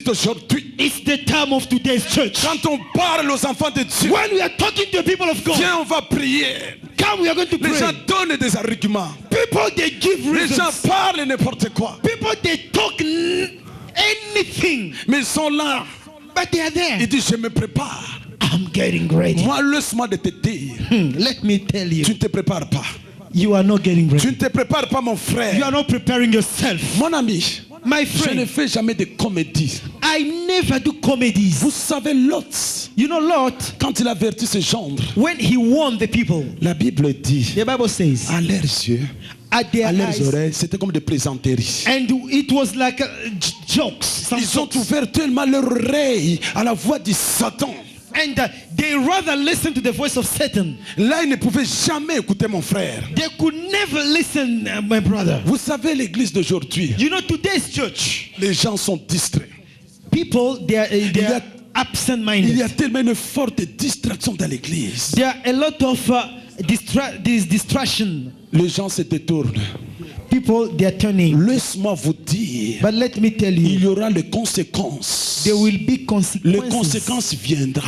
d'aujourd'hui. It's the time of today's church. Quand on parle aux enfants de Dieu, When we are talking to the people of God, viens, on va prier. come, we are going to Les gens pray. donnent des arguments. People, they give Les gens reasons. parlent n'importe quoi. People, they talk anything. Mais ils sont là. But they are there. Ils disent, je me prépare. I'm getting ready. Moi, laisse-moi de te dire. Let me tell you, Tu ne te prépares pas. you are not getting Tu ready. ne te prépares pas, mon You frère. are not preparing yourself. Mon ami, My je ne friend, fais jamais de comédie. I never do comedies. Vous savez, Lot, You know, Lord, quand il avertit ses gendres, when he warned the people, la Bible dit, the Bible says, à leurs yeux, at their à leurs eyes, oreilles, c'était comme des plaisanteries. and it was like jokes. Some Ils ont jokes. ouvert tellement leur oreille à la voix du Satan. And they rather listen to the voice of Satan. Là, ils ne pouvaient jamais écouter mon frère. They could never listen, my brother. Vous savez, l'église d'aujourd'hui, You know, today's church, les gens sont distraits. people, they are Il y a absent-minded. tellement une forte distraction dans l'église. There are a lot of distraction. Les gens se détournent. People, they are turning. Laisse-moi vous dire, But let me tell il you, y aura les conséquences. there will be Les consequences. conséquences viendront.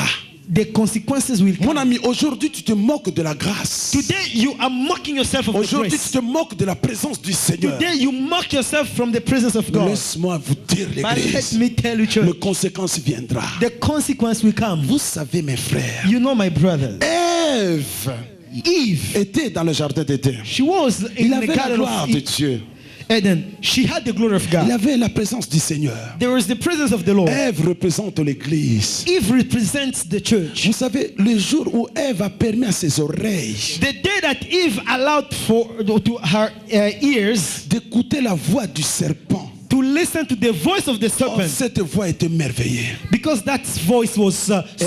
The consequences will Mon come. ami, aujourd'hui tu te moques de la grâce. Today you are mocking yourself of the Aujourd'hui tu grace. te moques de la présence du Seigneur. Today you mock yourself from the presence of God. Laisse-moi vous dire, But let l'église, me tell you, les church, conséquences viendront. the consequence will come. Vous savez, mes frères, You know, my brother, Ève Eve, était dans le jardin d'Éden. she was Il in the avait la garden gloire of de Dieu. Eden. She had the glory of Il God. avait la présence du Seigneur. There was the presence of the Lord. Ève représente l'église. Eve represents the church. Vous savez, le jour où Ève a permis à ses oreilles The day that Eve allowed to her ears d'écouter la voix du serpent, to listen to the voice of the oh, serpent, cette voix était merveilleuse. because that voice was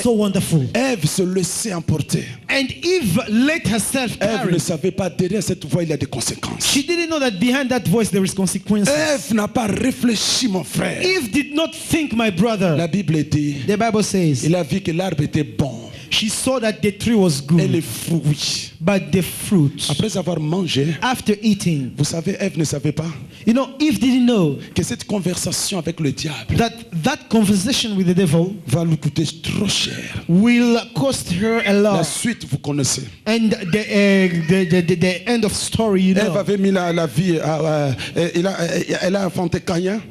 so wonderful. Ève se laissait emporter. And Eve let herself Ève carry. ne savait pas, derrière cette voix, il y a des conséquences. She didn't know that behind that voice there is consequences. Ève n'a pas réfléchi, mon frère. Eve did not think, my brother. La Bible dit, The Bible says il a vu que l'arbre était bon she saw that the tree was et les good, fruits. but the fruit, Après avoir mangé, after eating, vous savez, Ève ne savait pas you know, Eve didn't know que cette conversation avec le diable that conversation with the devil va lui coûter trop cher. will cost her a La lot. suite, vous connaissez. And the end of story, you Ève know. avait mis la vie, elle a enfanté Caïn.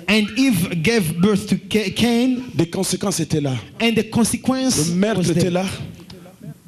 And Eve gave birth to Cain, Les conséquences étaient là. and the consequence Le meurtre was était there. là.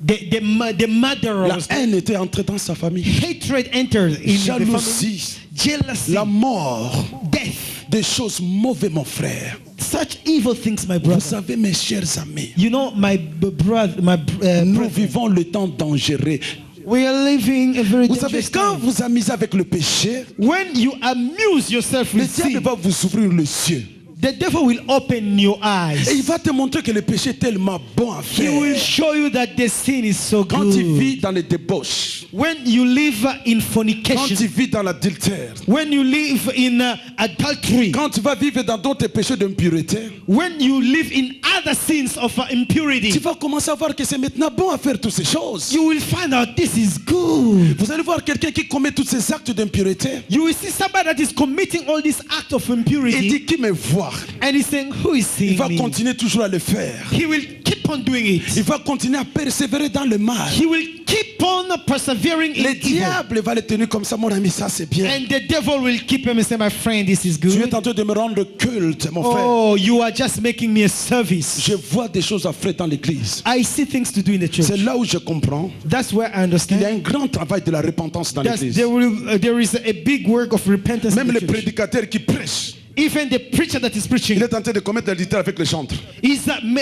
The murderer La was there. haine était entrée dans sa famille. Hatred entered in the family. Jalousie, Jealousy, la mort, death, des choses mauvaises, mon frère. such evil things, my Vous brother. savez, mes chers amis, You know, my brother, nous brethren, vivons le temps dangereux. we are living a very Vous savez, dangerous quand time. vous amusez avec le péché, When you amuse yourself le with diable sin, va vous ouvrir les yeux. the devil will open your Et il eyes. va te montrer que le péché est tellement bon à He will faire. show you that the sin is so Quand tu good. vis dans les débauches, When you live in quand fornication, tu vis dans l'adultère, when you live in adultery, quand tu vas vivre dans d'autres péchés d'impureté, when you live in other sins of tu impurity, vas commencer à voir que c'est maintenant bon à faire toutes ces choses. you will find out this is good. Vous allez voir quelqu'un qui commet tous ces actes d'impureté. You will see somebody that is committing all these acts of Il impurity, dit qui me voit. and he's saying, who is Il seeing va me? continuer toujours à le faire. He will keep on doing it. Il va continuer à persévérer dans le mal. He will keep on persevering in Le evil. diable va le tenir comme ça, mon ami, ça c'est bien. And the devil will keep him and say, my friend, this is Tu es good. en train de me rendre culte, mon frère. Oh, you are just making me a service. Je vois des choses à faire dans l'église. I see things to do in the C'est church. là où je comprends That's where I qu'il y a understand. un grand travail de la repentance dans l'église. There is a big work of repentance in Même the le church. prédicateur qui prêche, Even the preacher that is il preaching est en train de commettre l'adultère avec les chantres. is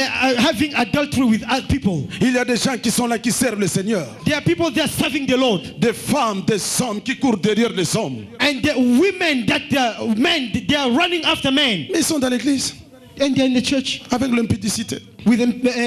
having adultery with other people. Il y a des gens qui sont là qui servent le Seigneur. There are people that are serving the Lord. Des femmes, des hommes qui courent derrière les hommes. And the women men, they are running after men. Mais ils sont dans l'église And they're in the church avec l'impudicité, with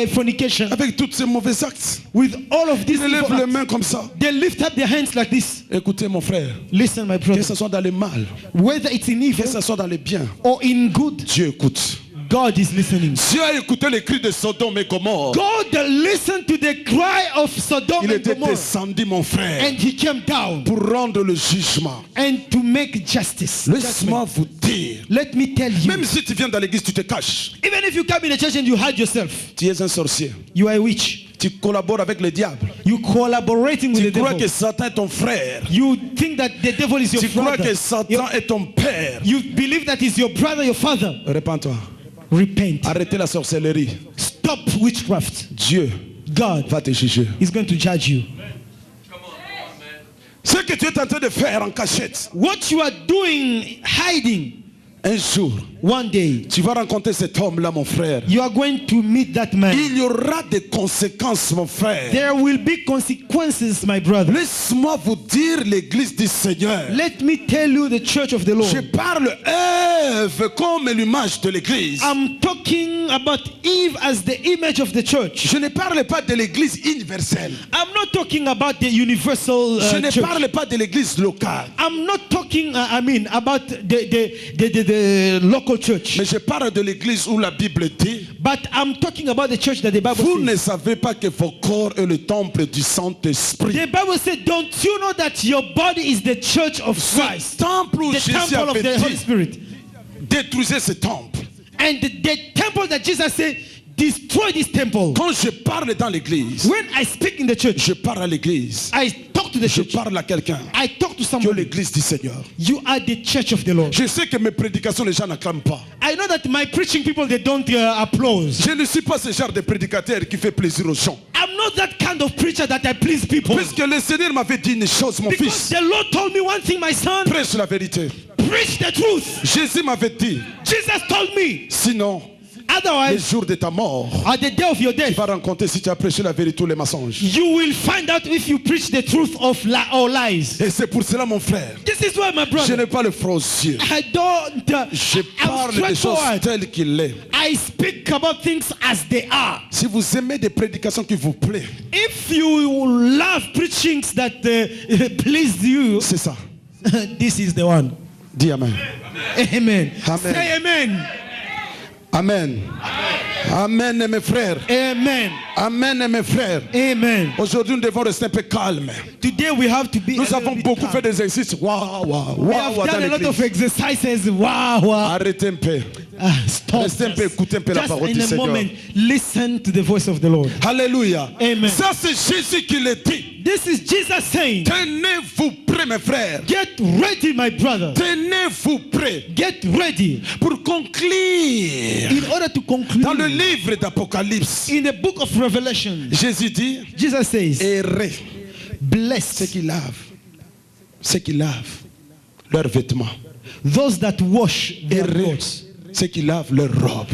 fornication, avec tous ces mauvais actes. with all of these Ils lèvent evil les acts. mains comme ça. They lift up their hands like this. Écoutez mon frère, Listen, my que brother. ce soit dans le mal, Whether it's in que evil ce soit dans le bien, or in good, Dieu écoute. God is listening. Dieu a écouté les cris de Sodome et Gomorrhe. God listened to the cry of Sodom Il and était Gomorrah. descendu, mon frère, And he came down pour rendre le jugement. and to make justice. Laisse-moi vous dire, Let me tell you, même si tu viens dans l'église, tu te caches. even if you come in a church and you hide yourself, Tu es un sorcier. you are a witch. Tu collabores avec le diable. You collaborating with Tu the crois devil. que Satan est ton frère. You think that the devil is your Tu crois brother. que Satan est ton père. You believe that is your brother, your father. Répands-toi. Repent. Arrêtez la sorcellerie. Stop witchcraft. Dieu God va te juger. is going to judge you. Ce que tu es en train de faire en cachette, What you are doing, hiding, un jour, one day, tu vas rencontrer cet homme-là, mon frère. you are going to meet that man. Il y aura des conséquences, mon frère. There will be consequences, my brother. Laisse-moi vous dire l'église du Seigneur. Let me tell you the church of the Je Lord. parle Ève comme l'image de l'église. I'm talking about Eve as the image of the church. Je ne parle pas de l'église universelle. I'm not talking about the universal Je ne church. parle pas de l'église locale. I'm not talking, about the local church. Mais je parle de l'église où la Bible dit, But I'm talking about the church that the Bible vous ne says. savez pas que vos corps est le temple du Saint-Esprit. The Bible said, don't you know that your body is the church of Ce Christ? temple où The Jésus temple of avait the Holy dit, Spirit. détruisez ce temple. And the temple that Jesus said, destroy this temple. Quand je parle dans l'église, When I speak in the church, je parle à l'église. I talk to the Je church. parle à quelqu'un. I talk to Que somebody. l'église du Seigneur. You are the church of the Lord. Je sais que mes prédications, les gens n'acclament pas. I know that my preaching people, they don't applaud. Je ne suis pas ce genre de prédicateur qui fait plaisir aux gens. I'm not that kind of preacher that I please people. Puisque le Seigneur m'avait dit une chose, mon Because fils. the Lord told me one thing, my son, Prêche la vérité. preach the truth. Jésus m'avait dit, Jesus told me, sinon, le otherwise, jour de ta mort, at the day of your tu death, vas rencontrer si tu as prêché la vérité ou les mensonges. you will find out if you preach the truth or lies. Et c'est pour cela, mon frère, This is why, my je brother, n'ai pas le froid aux yeux. I don't, Je I'm parle des choses straightforward. telles qu'il est. I speak about things as they are. Si vous aimez des prédications qui vous plaisent, If you love preachings that please you, c'est ça. this is the one. Dis Amen. Amen. Amen. Say amen. Amen. Amen, mes frères. Amen. Amen, mes frères. Amen. Aujourd'hui, nous devons rester un peu calmes. Today we have to be. Nous avons beaucoup fait We d'exercices. Waouh, waouh, have waouh, done a dans lot of l'église. exercises. Wow, wow. Arrêtez un peu. Stop. Restez un peu, écoutez un peu la Just parole in du a Seigneur. moment, listen to the voice of the Lord. Alléluia. Amen. Ça, c'est Jésus qui le dit. This is Jesus saying, Tenez-vous prêts, mes frères. get ready, my brother. Tenez-vous prêts Get ready. pour conclure. In order to conclude, Dans le livre d'Apocalypse, in the book of Revelation, Jésus dit, Jesus says, errez ceux blessed qui lavent leurs vêtements. those that wash their Errez clothes. ceux qui lavent leurs robes.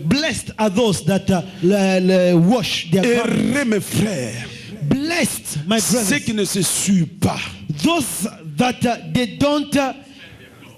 Blessed are those that wash their garments. Errez, mes frères, Blessed, my ceux brothers, qui ne se suent pas. those that they don't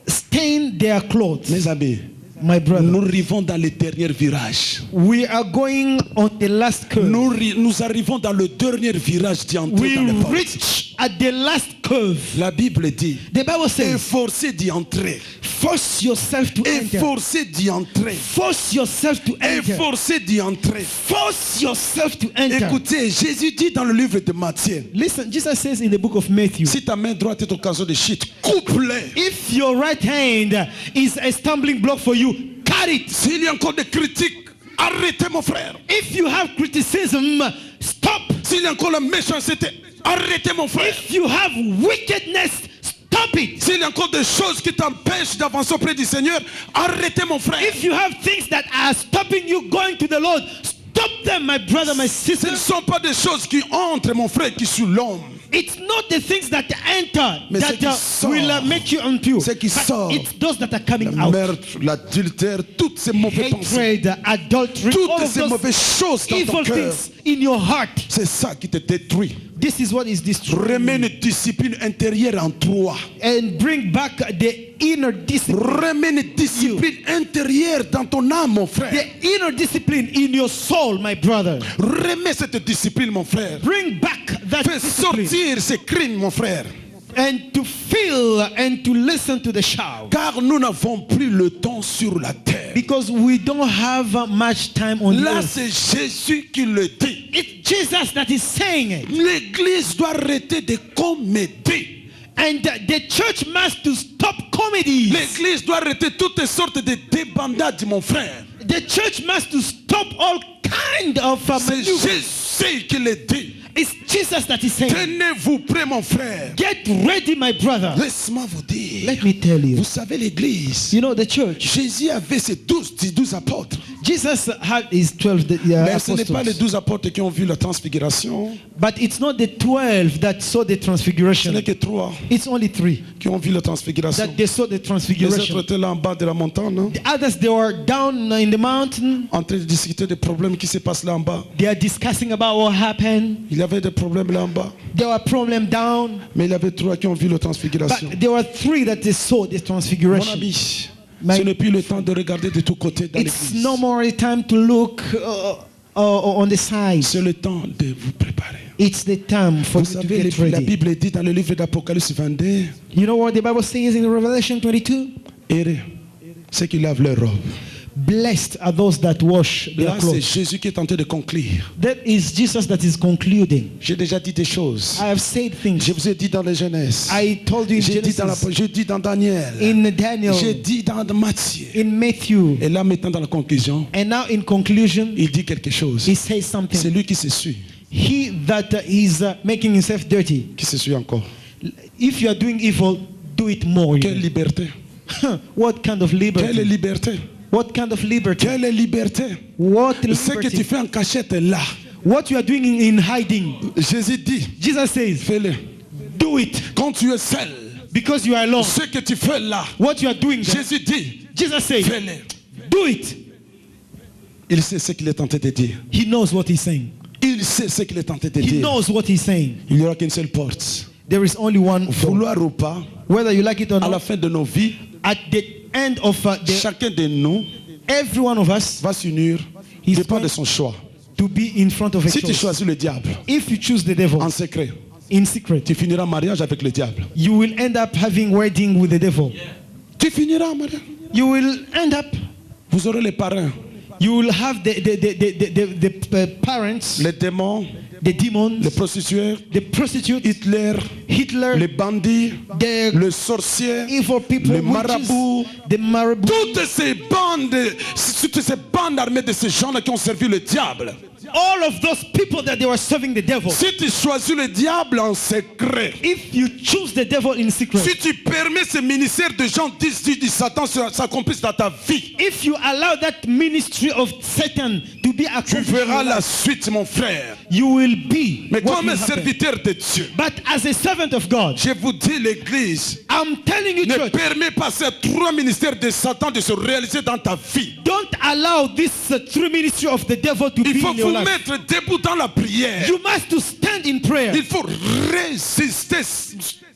stain their clothes. Mes amis, My brother, nous arrivons dans le dernier virage. we are going on the last curve. Nous arrivons dans le dernier virage d'entrer We dans le porte. reach at the last curve. La Bible dit, The Bible says, efforcez d'y entrer. force yourself to enter. Efforcez d'y entrer. Force yourself to enter. Efforcez d'y entrer. Force yourself to enter. Écoutez, Jésus dit dans le livre de Matthieu, Listen, Jesus says in the book of Matthew, si ta main droite est occasion de chute, coupe-les. if your right hand is a stumbling block for you, cut it. S'il y a encore des critiques, arrêtez mon frère. If you have criticism, stop. S'il y a encore la méchanceté, arrêtez mon frère. If you have wickedness, stop it. S'il y a encore des choses qui t'empêchent d'avancer auprès du Seigneur, arrêtez mon frère. If you have things that are stopping you going to the Lord, stop them, my brother, my Ce sister. ne sont pas des choses qui entrent, mon frère, qui sont l'homme. It's not the things that enter Mais ce qui that sort. will make you impure. Ce qui But sort. it's those that are coming Le out. meurtre, l'adultère, toutes ces mauvaises pensées, Hatred, adultery, all toutes of ces those mauvaises choses dans ton evil cœur, things in your heart. c'est ça qui te détruit. This is what is destroying Remets you. une discipline intérieure en toi. And bring back the inner discipline. Remets une discipline intérieure dans ton âme, mon frère. The inner discipline in your soul, my brother. Remets cette discipline, mon frère. Bring back that Fais discipline. sortir ces crimes, mon frère. and to feel and to listen to the shout. Car nous n'avons plus le temps sur la terre. Because we don't have much time on Là, earth. c'est Jésus qui le dit. It's Jesus that is saying it. L'église doit arrêter de comédie. And the church must to stop comedies. L'église doit arrêter toutes sortes de débandades, mon frère. The church must to stop all kind of C'est maneuvers. Jésus qui le dit. It's Jesus that is saying, Tenez-vous prêts, mon frère. get ready, my brother. Laisse-moi vous dire. Let me tell you. Vous savez, l'église, You know, the church, Jésus avait ses 12 apôtres. Jesus had his 12 Mais ce n'est pas les apostles. 12 apôtres qui ont vu la transfiguration. But it's not the 12 that saw the Ce transfiguration. n'est que 3 It's only 3 qui ont vu la transfiguration. that they saw the Les autres transfiguration. étaient là en bas de la montagne, hein, The others, they were down in the mountain. en train de discuter des problèmes qui se passent là en bas. They are discussing about what happened. Il y avait des problèmes là en bas. There were problems down. Mais il y avait 3 qui ont vu la transfiguration. But there were 3 that they saw the Mon transfiguration. ami, My- ce n'est plus le temps de regarder de tous côtés dans It's l'église. no more a time to look on the side. C'est le temps de vous préparer. It's the time for Vous you to savez, get la ready. Bible dit dans le livre d'Apocalypse 22, You know what the Bible says in Revelation 22? heureux ceux qui lavent leur robe. Blessed are those that wash their Là, c'est clothes. Jésus qui est en train de conclure. That is Jesus that is concluding. J'ai déjà dit des choses. I have said things. Je vous ai dit dans les Genèse. I told you in J'ai dit, Genesis, j'ai dit dans Daniel. in Daniel, J'ai dit dans Matthieu. in Matthew. Et là, maintenant, dans la conclusion, And now in conclusion, il dit quelque chose. he says C'est something. lui qui se suit. He that is making himself dirty. Qui se suit encore. If you are doing evil, do it more. Quelle liberté. What kind of Quelle liberty? liberté. What kind of liberty? Quelle liberté. What Ce que tu liberty? fais en cachette là. What you are doing in hiding. Jésus dit, Jesus says, fais-le. do it Quand tu es seul, because you are alone. ce que tu fais là, What you are doing there, Jésus dit, Jesus says, fais-le. do it. Il sait ce qu'il est tenté de dire. He knows what he's saying. Il sait ce qu'il est tenté de He dire. knows what he's saying. Il n'y aura qu'une seule porte. There is only one door. Vouloir ou pas, Whether you like it or à la not, fin de nos vies, at the end of chacun de nous every one of us va s'unir, He's dépend going- de son choix. to be in front of a Si tu choice. choisis le diable If you choose the devil en secret, in secret, tu finiras en mariage avec le diable. you will end up having wedding with the devil. Tu finiras en mariage. You will end up, Vous aurez les parrains, you will have the parents, les démons, the demons, les prostituées, the prostitutes, Hitler, Hitler, les bandits, the les sorciers, evil people, les witches, marabouts. the marabouts. Toutes ces bandes armées de ces gens-là qui ont servi le diable. All of those people that they were serving the devil. Si tu choisis le diable en secret, If you choose the devil in secret, si tu permets ce ministère de gens disent du Satan s'accomplisse dans ta vie, if you allow that ministry of Satan to be tu accomplished, verras la suite, mon frère. you will be. Mais what comme will un happen. serviteur de Dieu, But as a servant of God, je vous dis, l'église I'm telling you, ne church, permet pas ces 3 ministères de Satan de se réaliser dans ta vie. don't allow this true ministry of the devil to Il be faut in your vous life. mettre debout dans la prière. You must to stand in prayer Il faut résister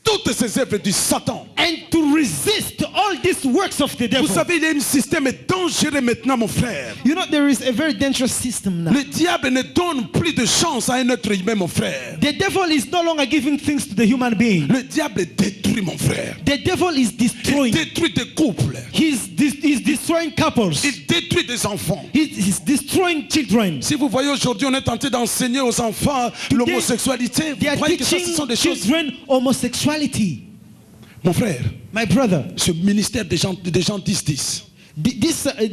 toutes ces œuvres du Satan. and to resist all these works of the devil. Vous savez, il y a un système dangereux maintenant, mon frère. You know, there is a very dangerous system now. Le diable ne donne plus de chance à un être humain, mon frère. The devil is no longer giving things to the human being. Le diable détruit, mon frère. The devil is Il destroying. détruit des couples. He's destroying couples. Il détruit des enfants. He's destroying children. Si vous voyez aujourd'hui, on est tenté d'enseigner aux enfants l'homosexualité. They Vous are voyez que ça, ce sont teaching des choses. children homosexuality. Mon frère, My brother, ce ministère des gens 10-10,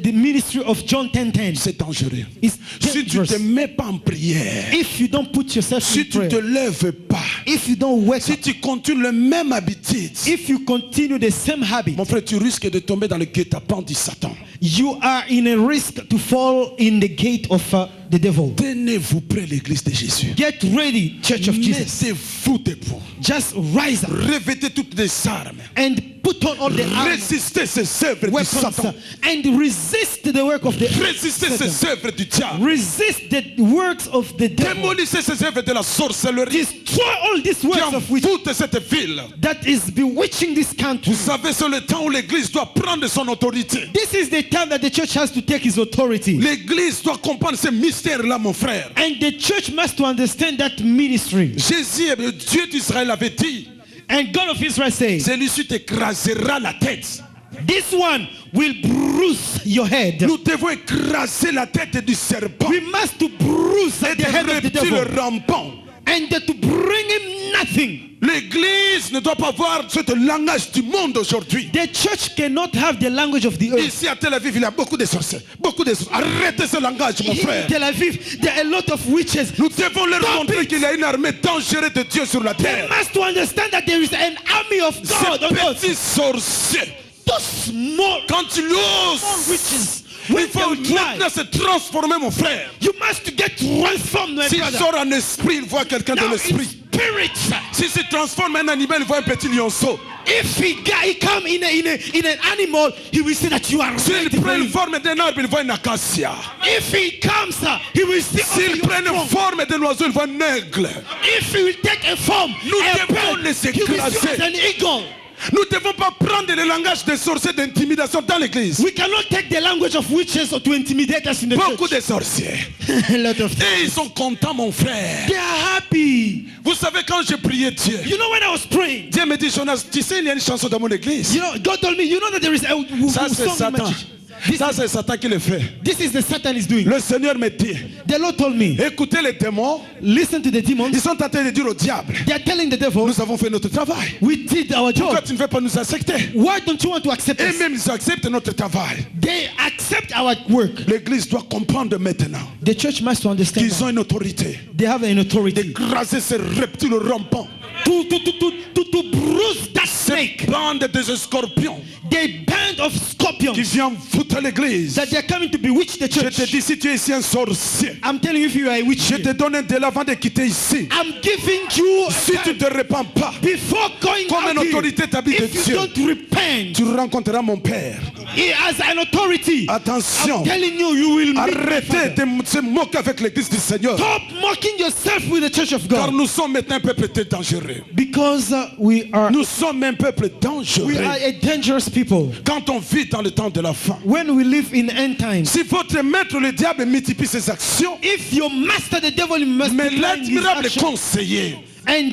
the ministry of John 10:10. c'est dangereux. It's Si tu ne te dangerous. mets pas en prière, If you don't put yourself si in tu ne te prayer, lèves pas, if you don't wake si up, tu continues le même habitude, if you continue the same habit, mon frère, tu risques de tomber dans le guet-apens du Satan. you are in a risk to fall in the gate of the devil. Tenez-vous près l'église de Jésus. Get ready, Church of Jesus. Mettez-vous debout. Just rise up Revêtez toutes les armes. and put on all the armor, Résistez ces œuvres du weapons, Satan. and resist the work of the Résistez Satan. ces œuvres du diable. Resist the works of the devil. Démolissez ces œuvres de la sorcellerie Destroy all these qui works of which envoûtent cette ville. that is bewitching this country. Vous savez, c'est le temps où l'église doit prendre son autorité. This is the time that the church has to take its authority. L'église doit comprendre ce mystère-là, mon frère. And the church must to understand that ministry. Jésus, le Dieu d'Israël, avait dit, And God of Israel says, celui-ci t'écrasera la tête. this one will bruise your head. Nous devons écraser la tête du serpent We must to bruise et the head of the des reptiles devil. rampants. And to bring him nothing. L'église ne doit pas avoir ce langage du monde aujourd'hui. The church cannot have the language of the earth. Ici à Tel Aviv, il y a beaucoup de sorciers. Beaucoup de sorciers. Arrêtez ce langage, mon Here frère. in Tel Aviv, there are a lot of witches. Nous devons leur Stop montrer it. qu'il y a une armée dangereuse de Dieu sur la They terre. must to understand that there is an army of God Ces on earth. petits sorciers, Those small quand ils osent, witches, il when faut they try, maintenant se transformer, mon frère. you must get transformed, my S'il brother. sort en esprit, il voit quelqu'un de Now in l'esprit. spirit, S'il se transforme en animal, il voit un petit lionceau. if he come in an animal, he will see that you are S'il ready prend for une him. forme d'un arbre, il voit une acacia. If he comes, he will see S'il also prend your une form. forme d'un oiseau, il voit un aigle. If he will take a form, Nous a devons bird, les he will see écraser. as an eagle. Nous ne devons pas prendre le langage des sorciers d'intimidation dans l'église. We cannot take the language of witches or to intimidate us in the Beaucoup church. de sorciers. A lot of things. Et ils sont contents, mon frère. They are happy. Vous savez, quand j'ai prié Dieu, You know, when I was praying, Dieu me dit, Jonas, tu sais, il y a une chanson dans mon église. you know, God told me, you know that there is a Ça, c'est song in my Satan. church. This, Ça, c'est Satan qui le fait. this is the Satan is doing. Le Seigneur me dit, The Lord told me, écoutez les démons. listen to the demons. Ils sont en train de dire au diable, They are telling the devil, nous avons fait notre travail. we did our Pourquoi job. tu ne veux pas nous accepter? Why don't you want to accept Et us? même ils acceptent notre travail. They accept our work. L'église doit comprendre maintenant The church must understand qu'ils that. ont une autorité. They have an authority D'écraser ces reptiles rampants. to bruise that Ces snake. bandes de scorpions The band of qui scorpions viennent foutre l'église. that they are coming to bewitch the Je te church. dis, si tu es ici un sorcier, I'm telling you, if you are a witch, je te donne un délai avant de quitter ici. I'm giving you Si tu ne te répands pas, before going comme une out here, autorité établie de if you Dieu, don't repent, tu rencontreras mon Père. as an authority, Attention, I'm telling you, you will meet my arrêtez Father. de se moquer avec l'église du Seigneur. Stop mocking yourself with the church of Car God. nous sommes maintenant un peuple très dangereux. Because we are Nous sommes un peuple dangereux. a dangerous people. Quand on vit dans le temps de la fin. When we live in end times, Si votre maître le diable multiplie ses actions, if your master the devil must mais decline his l'admirable action, conseiller, and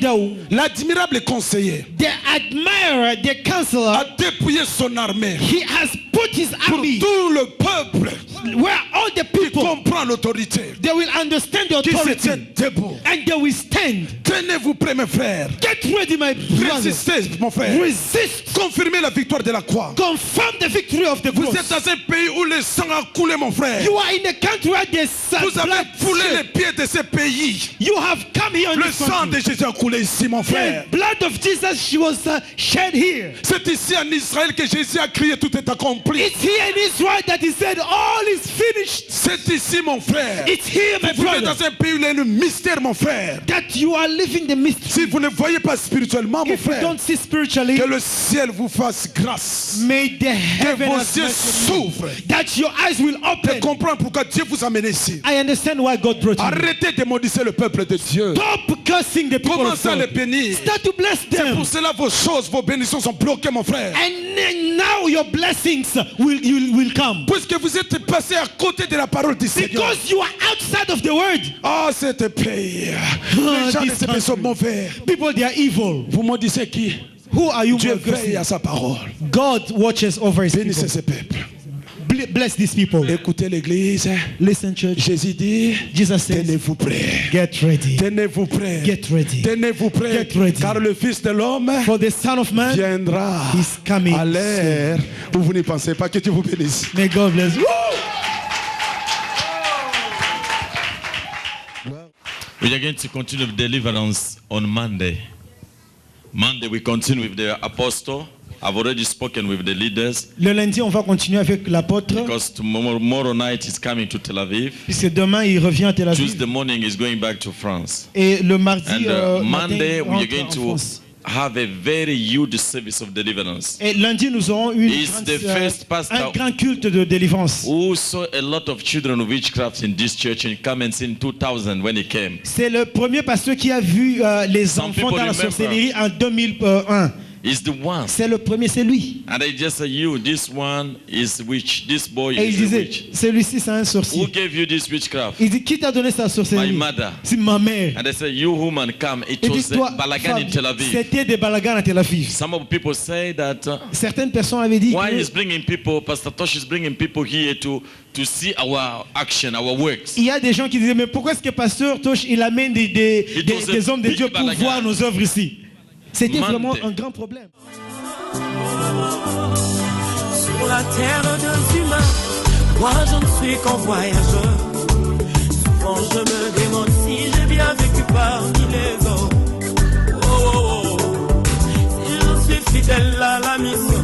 l'admirable conseiller the admirer, the counselor, a dépouillé son armée he has put his pour army tout le peuple where all the qui people, comprend l'autorité, they will understand the qui se tient authority debout. and they will stand. Tenez-vous prêts, mes frères. Get ready, my brothers. Résistez, mon frère. Resist. Confirmez la victoire de la croix. Confirm the victory of the Vous cross. êtes dans un pays où le sang a coulé, mon frère. You are in a country where there's Vous avez blood. foulé les pieds de ce pays. You have come here in Le this sang country. de Jésus a coulé ici, mon frère. The blood of Jesus, she was shed here. C'est ici en Israël que Jésus a crié, tout est accompli. It's here in Israel that he said all is finished. C'est ici, mon frère. It's here, my Vous vivez brother, dans un pays où il y a un mystère, mon frère. that you are living the mystery. Si vous ne voyez pas spirituellement, mon If you frère, don't see spiritually, que le ciel vous fasse grâce. may the Que heaven vos has yeux mercy on you. s'ouvrent. That your eyes will De open. comprendre pourquoi Dieu vous amène ici. I understand why God brought you. Arrêtez de maudire le peuple de Dieu. Stop cursing the people of Commencez à les God. bénir. Start to bless them. Pour cela, vos choses, vos bénédictions sont bloquées, mon frère. And then now your blessings will come. Puisque vous êtes passé à côté de la parole du Seigneur. Because you are outside of the word. Ah, cet pays. Les gens de this ce pays sont country. mauvais. People, they are evil. Vous maudissez qui? Who are you Dieu cursing? veille à sa parole. God watches over his Bénissez people. ce peuple. Bless these people. Écoutez l'église. Listen, church. Jésus dit, Jesus says, tenez-vous prêts. get ready. Tenez-vous prêts. Get ready. Tenez-vous prêts. Get ready. Car le Fils de l'homme For the Son of Man viendra is coming à l'heure où vous n'y pensez pas. Que Dieu vous bénisse. May God bless you. We are going to continue with deliverance on Monday. Monday we continue with the apostle. I've already spoken with the leaders Le lundi, on va continuer avec l'apôtre. because tomorrow night he's coming to Tel Aviv. Puisque demain, il revient à Tel Aviv. Tuesday morning he's going back to France. Et le mardi, And matin, Monday il we are rentre going en to France. have a very huge service of deliverance. Et lundi, nous aurons He's the first pastor un grand culte de délivrance. who saw a lot of children of witchcraft in this church and come and in 2000 when he came. C'est le premier pasteur qui a vu les Some enfants people dans la remember. sorcellerie en 2001. is the one. C'est le premier, c'est lui. And they just say, you, this one is witch. This boy Et il is a disait, witch. celui-ci c'est un Who sorcier. gave you this witchcraft? Il dit, qui t'a donné sa sorcellerie? My mother. C'est ma mère. And they say, you woman, come. It Il was dit, toi, Balagan in femme, Tel Aviv. c'était des balagans à Tel Aviv. Some of the people say that Certaines personnes avaient dit why que is bringing people, Pastor Tosh is bringing people here to see our action, our works. il y a des gens qui disaient, mais pourquoi est-ce que Pasteur Tosh, il amène des hommes de Dieu pour balagan. voir nos œuvres ici? C'était Monday. vraiment un grand problème. Sur la terre des humains, moi je ne suis qu'un voyageur. Souvent je me demande si j'ai bien vécu parmi les hommes. Oh, oh, oh. Si je suis fidèle à la mission,